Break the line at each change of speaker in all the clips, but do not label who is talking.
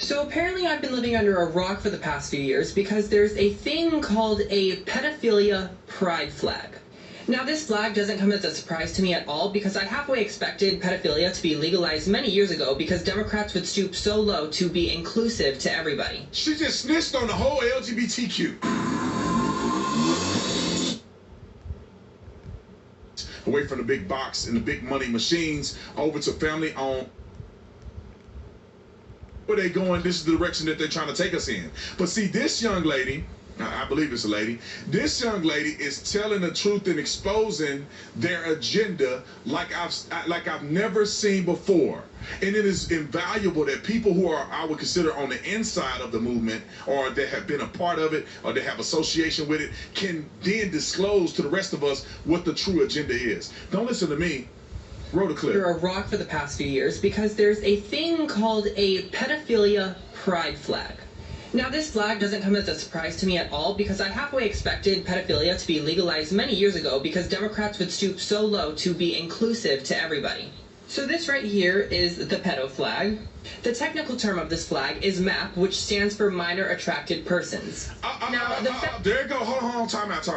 So apparently I've been living under a rock for the past few years because there's a thing called a pedophilia pride flag. Now this flag doesn't come as a surprise to me at all because I halfway expected pedophilia to be legalized many years ago because Democrats would stoop so low to be inclusive to everybody.
She just snitched on the whole LGBTQ. Away from the big box and the big money machines over to family owned. Where they going, this is the direction that they're trying to take us in. But see, this young lady, I believe it's a lady, this young lady is telling the truth and exposing their agenda like I've never seen before. And it is invaluable that people who are, I would consider, on the inside of the movement, or that have been a part of it, or they have association with it, can then disclose to the rest of us what the true agenda is. Don't listen to me. Roll the clip.
Under a rock for the past few years because there's a thing called a pedophilia pride flag. Now this flag doesn't come as a surprise to me at all because I halfway expected pedophilia to be legalized many years ago because Democrats would stoop so low to be inclusive to everybody. So this right here is the pedo flag. The technical term of this flag is MAP, which stands for Minor Attracted Persons.
There you go. Hold on. Time out.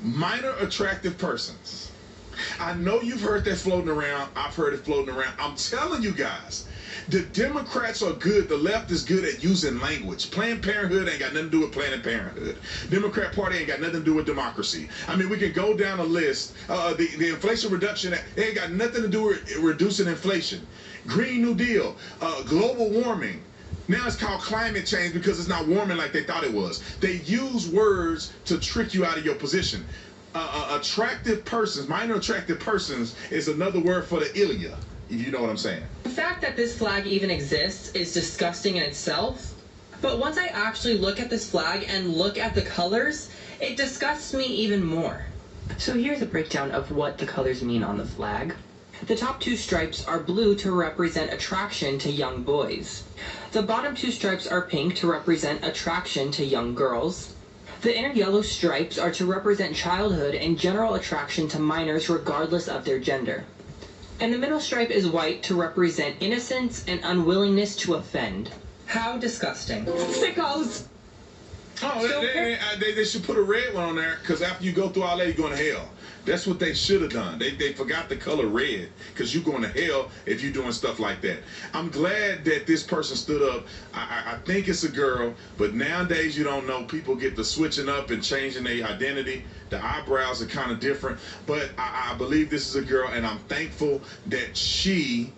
Minor Attractive Persons. I know you've heard that floating around. I've heard it floating around. I'm telling you guys, the Democrats are good. The left is good at using language. Planned Parenthood ain't got nothing to do with Planned Parenthood. Democrat Party ain't got nothing to do with democracy. I mean, we can go down a list. The Inflation Reduction Act, they ain't got nothing to do with reducing inflation. Green New Deal, global warming. Now it's called climate change because it's not warming like they thought it was. They use words to trick you out of your position. Attractive persons, minor attractive persons, is another word for the ilia, if you know what I'm saying.
The fact that this flag even exists is disgusting in itself, but once I actually look at this flag and look at the colors, it disgusts me even more. So here's a breakdown of what the colors mean on the flag. The top two stripes are blue to represent attraction to young boys. The bottom two stripes are pink to represent attraction to young girls. The inner yellow stripes are to represent childhood and general attraction to minors regardless of their gender. And the middle stripe is white to represent innocence and unwillingness to offend. How disgusting. Sickos!
Oh, so they should put a red one on there because after you go through all that, you're going to hell. That's what they should have done. They forgot the color red because you're going to hell if you're doing stuff like that. I'm glad that this person stood up. I think it's a girl, but nowadays you don't know. People get to switching up and changing their identity. The eyebrows are kind of different, but I believe this is a girl, and I'm thankful that she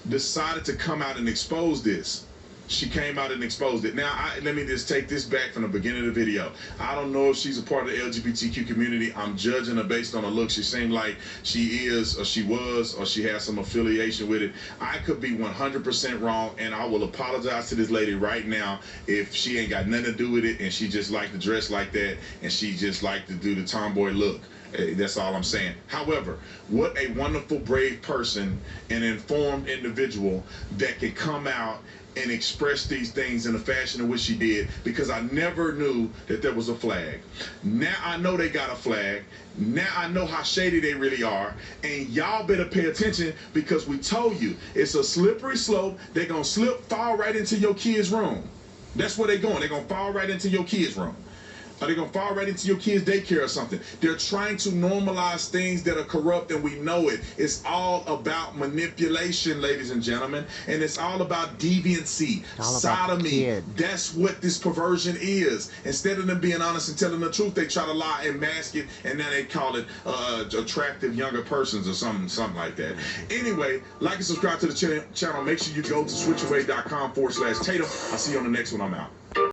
decided to come out and expose this. She came out and exposed it. Now, let me just take this back from the beginning of the video. I don't know if she's a part of the LGBTQ community. I'm judging her based on her look. She seemed like she is, or she was, or she has some affiliation with it. I could be 100% wrong, and I will apologize to this lady right now if she ain't got nothing to do with it, and she just like to dress like that, and she just like to do the tomboy look. That's all I'm saying. However, what a wonderful, brave person, an informed individual that can come out and express these things in the fashion in which she did, because I never knew that there was a flag. Now I know they got a flag. Now I know how shady they really are, and y'all better pay attention because we told you it's a slippery slope. They're gonna fall right into your kid's room. That's where they're going. They're gonna fall right into your kid's room. Are they going to fall right into your kid's daycare or something? They're trying to normalize things that are corrupt, and we know it. It's all about manipulation, ladies and gentlemen, and it's all about deviancy, sodomy. That's what this perversion is. Instead of them being honest and telling the truth, they try to lie and mask it, and then they call it attractive younger persons or something like that. Anyway, like and subscribe to the channel. Make sure you go to switchaway.com/Tatum. I'll see you on the next one. I'm out.